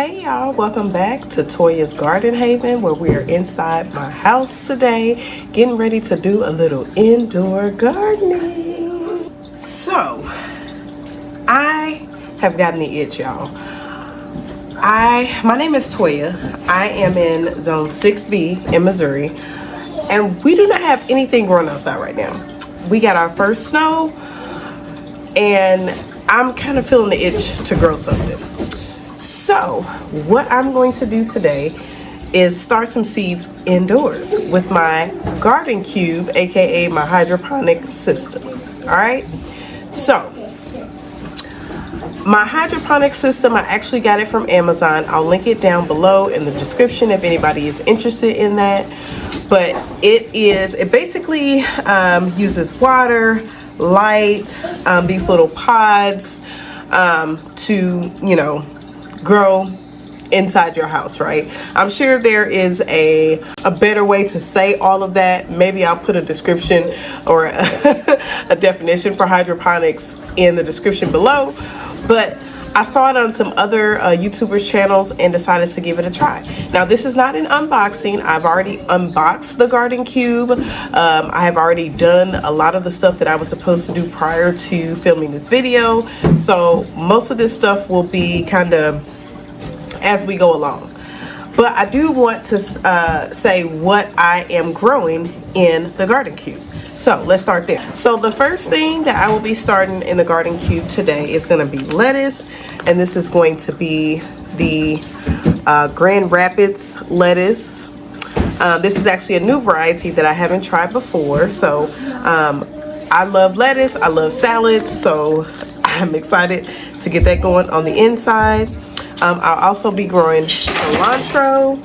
Hey y'all, welcome back to Toya's Garden Haven, where we are inside my house today getting ready to do a little indoor gardening. So I have gotten the itch, y'all. My name is Toya. I am in zone 6B in Missouri, and we do not have anything growing outside right now. We got our first snow, and I'm kind of feeling the itch to grow something. So what I'm going to do today is start some seeds indoors with my garden cube, aka my hydroponic system. All right, so my hydroponic system, I actually got it from Amazon. I'll link it down below in the description if anybody is interested in that. But it basically uses water, light, these little pods to, grow inside your house, right? I'm sure there is a better way to say all of that. Maybe I'll put a description or a definition for hydroponics in the description below. But I saw it on some other YouTubers channels and decided to give it a try. Now, this is not an unboxing. I've already unboxed the garden cube. I have already done a lot of the stuff that I was supposed to do prior to filming this video. So most of this stuff will be kind of as we go along. But I do want to say what I am growing in the garden cube. So let's start there. So the first thing that I will be starting in the garden cube today is going to be lettuce, and this is going to be the Grand Rapids lettuce. This is actually a new variety that I haven't tried before. So I love lettuce, I love salads, so I'm excited to get that going on the inside. I'll also be growing cilantro.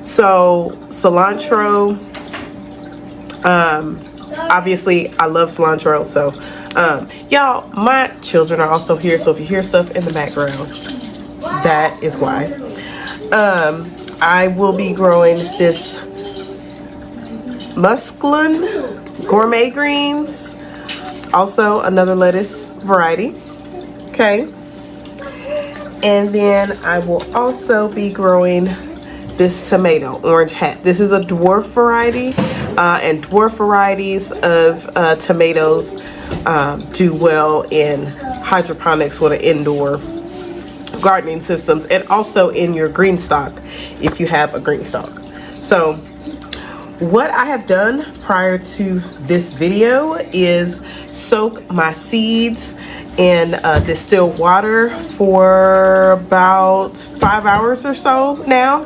So cilantro, obviously I love cilantro. So y'all, my children are also here, so if you hear stuff in the background, that is why. I will be growing this musclin gourmet greens, also another lettuce variety. Okay. And then I will also be growing this tomato, orange hat. This is a dwarf variety, and dwarf varieties of tomatoes do well in hydroponics with an indoor gardening systems, and also in your green stock if you have a green stock. So what I have done prior to this video is soak my seeds in distilled water for about 5 hours or so now.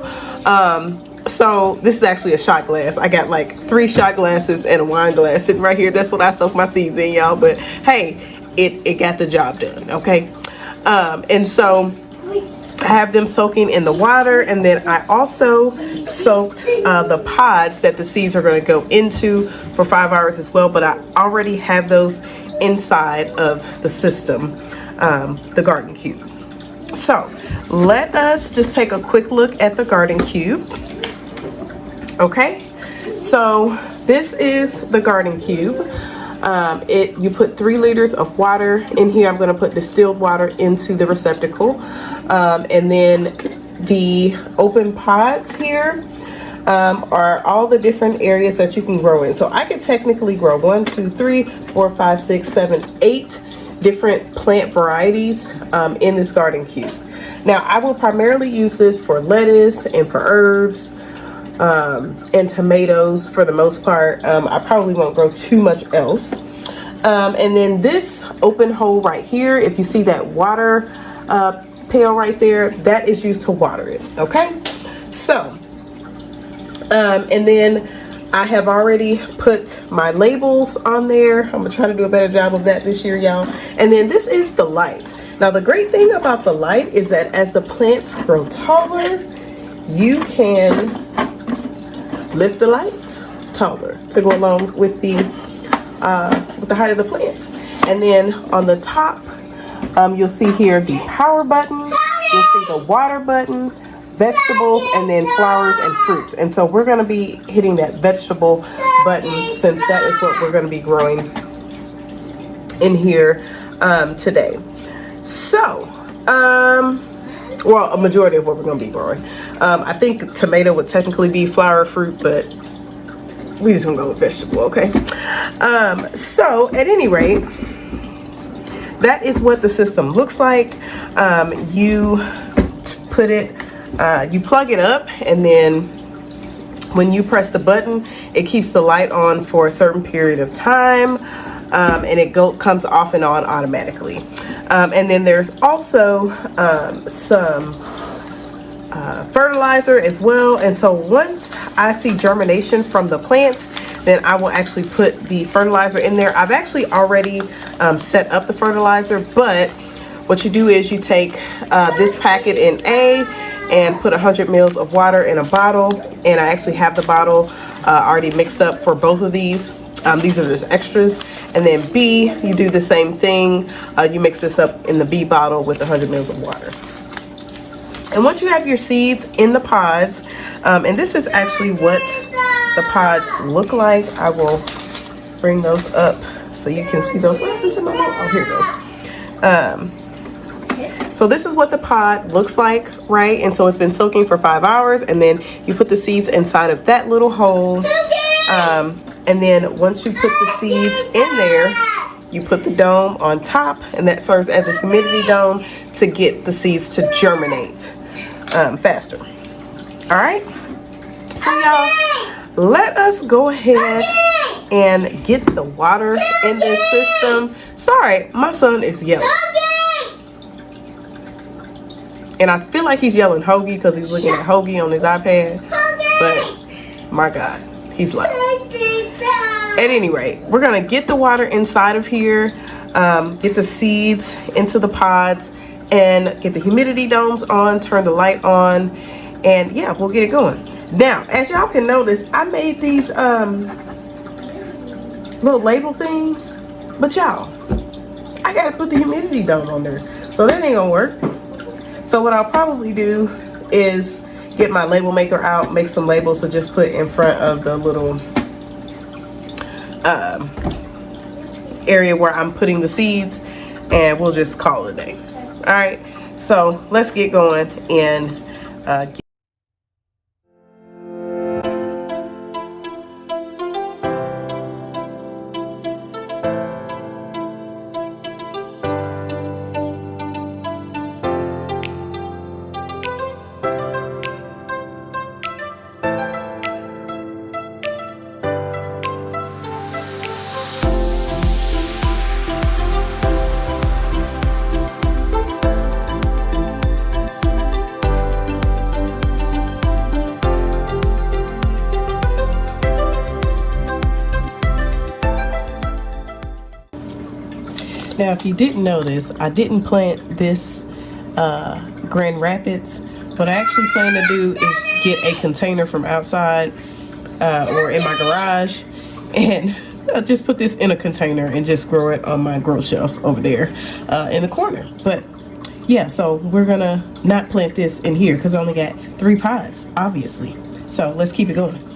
So this is actually a shot glass. I got like 3 shot glasses and a wine glass sitting right here. That's what I soak my seeds in, y'all. But hey, it got the job done, okay? And so I have them soaking in the water, and then I also soaked the pods that the seeds are going to go into for 5 hours as well. But I already have those inside of the system, the garden cube. So let us just take a quick look at the garden cube. Okay, so this is the garden cube. You put 3 liters of water in here. I'm going to put distilled water into the receptacle, and then the open pods here are all the different areas that you can grow in. So I could technically grow 1, 2, 3, 4, 5, 6, 7, 8 different plant varieties in this garden cube. Now I will primarily use this for lettuce and for herbs and tomatoes for the most part. I probably won't grow too much else. And then this open hole right here, if you see that water pail right there, that is used to water it. Okay, so and then I have already put my labels on there. I'm gonna try to do a better job of that this year, y'all. And then this is the light. Now the great thing about the light is that as the plants grow taller, you can lift the light taller to go along with the height of the plants. And then on the top, you'll see here the power button. You'll see the water button, vegetables, and then flowers and fruits. And so we're going to be hitting that vegetable button since that is what we're going to be growing in here today. So Well, a majority of what we're gonna be growing. I think tomato would technically be flower fruit, but we just gonna go with vegetable, okay? So at any rate, that is what the system looks like. You put it, you plug it up, and then when you press the button, it keeps the light on for a certain period of time, and it comes off and on automatically. And then there's also some fertilizer as well. And so once I see germination from the plants, then I will actually put the fertilizer in there. I've actually already set up the fertilizer, but what you do is you take this packet in A and put 100 mils of water in a bottle. And I actually have the bottle already mixed up for both of these. These are just extras. And then B, you do the same thing. You mix this up in the B bottle with 100 mils of water. And once you have your seeds in the pods, and this is actually what the pods look like. I will bring those up so you can see those. What happens in my bowl? Oh, here it goes. So this is what the pod looks like, right? And so it's been soaking for 5 hours, and then you put the seeds inside of that little hole. And then once you put the seeds in there, you put the dome on top, and that serves as a humidity dome to get the seeds to germinate faster. All right, so y'all, let us go ahead and get the water in this system. Sorry, my son is yelling, and I feel like he's yelling Hoagie because he's looking at Hoagie on his iPad, but my God, he's loud. At any rate, we're gonna get the water inside of here, get the seeds into the pods, and get the humidity domes on, turn the light on, and yeah, we'll get it going. Now, as y'all can notice, I made these little label things, but y'all, I gotta put the humidity dome on there, so that ain't gonna work. So what I'll probably do is get my label maker out, make some labels to just put in front of the little area where I'm putting the seeds, and we'll just call it a day. All right, so let's get going and now, if you didn't notice, I didn't plant this Grand Rapids. What I actually plan to do is get a container from outside or in my garage, and I'll just put this in a container and just grow it on my grow shelf over there in the corner. But yeah, so we're gonna not plant this in here because I only got 3 pods, obviously. So let's keep it going.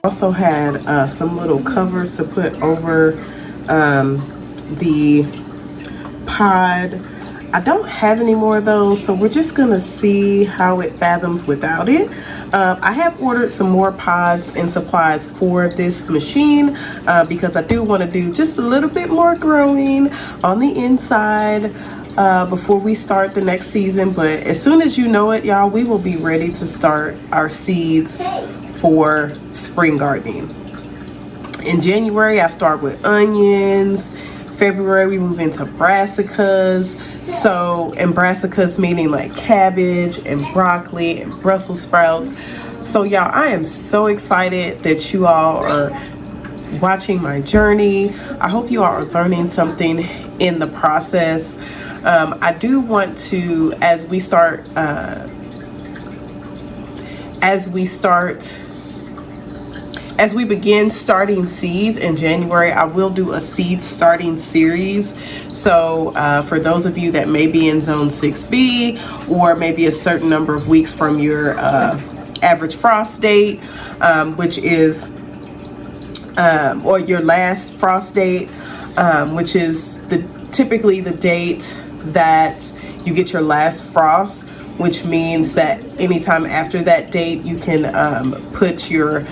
Also had some little covers to put over the pod. I don't have any more of those, so we're just gonna see how it fathoms without it. I have ordered some more pods and supplies for this machine because I do want to do just a little bit more growing on the inside before we start the next season. But as soon as you know it, y'all, we will be ready to start our seeds for spring gardening. In January, I start with onions, February, we move into brassicas. So, and brassicas meaning like cabbage and broccoli and Brussels sprouts. So y'all, I am so excited that you all are watching my journey. I hope you all are learning something in the process. I do want to, as we begin starting seeds in January, I will do a seed starting series. So for those of you that may be in zone 6B, or maybe a certain number of weeks from your average frost date, which is or your last frost date, which is typically the date that you get your last frost, which means that anytime after that date you can put your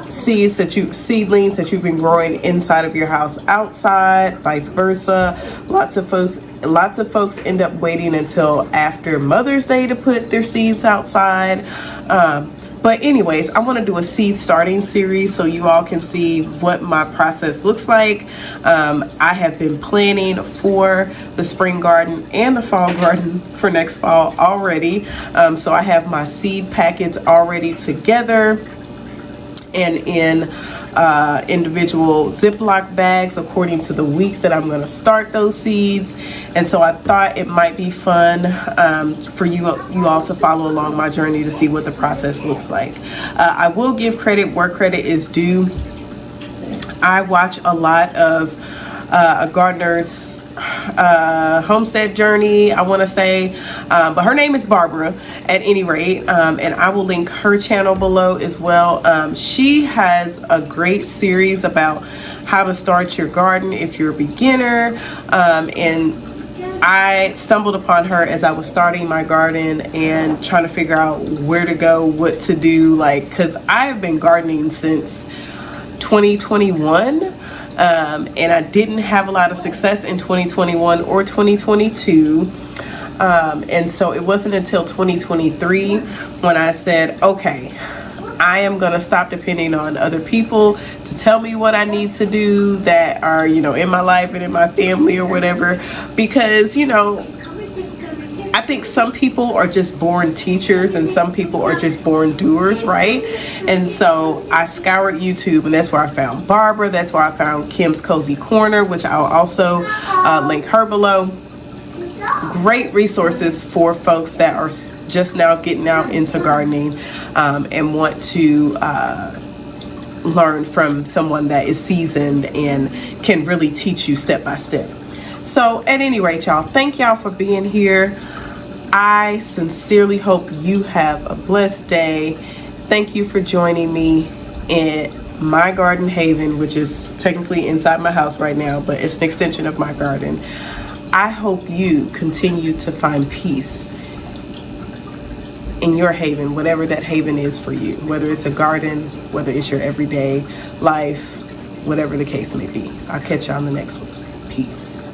seedlings that you've been growing inside of your house outside, vice versa. Lots of folks end up waiting until after Mother's Day to put their seeds outside. But anyways, I want to do a seed starting series so you all can see what my process looks like. I have been planning for the spring garden and the fall garden for next fall already. So I have my seed packets already together and in individual Ziploc bags according to the week that I'm going to start those seeds. And so I thought it might be fun for you all to follow along my journey to see what the process looks like. I will give credit where credit is due. I watch a lot of a gardener's homestead journey, I want to say, but her name is Barbara at any rate, and I will link her channel below as well. She has a great series about how to start your garden if you're a beginner, and I stumbled upon her as I was starting my garden and trying to figure out where to go, what to do, like, because I have been gardening since 2021. And I didn't have a lot of success in 2021 or 2022. And so it wasn't until 2023 when I said, okay, I am going to stop depending on other people to tell me what I need to do that are, in my life and in my family or whatever, because, I think some people are just born teachers and some people are just born doers, right? And so I scoured YouTube, and that's where I found Barbara. That's where I found Kim's Cozy Corner, which I'll also link her below. Great resources for folks that are just now getting out into gardening and want to learn from someone that is seasoned and can really teach you step by step. So at any rate, y'all, thank y'all for being here. I sincerely hope you have a blessed day. Thank you for joining me in my garden haven, which is technically inside my house right now, but it's an extension of my garden. I hope you continue to find peace in your haven, whatever that haven is for you, whether it's a garden, whether it's your everyday life, whatever the case may be. I'll catch you on the next one. Peace.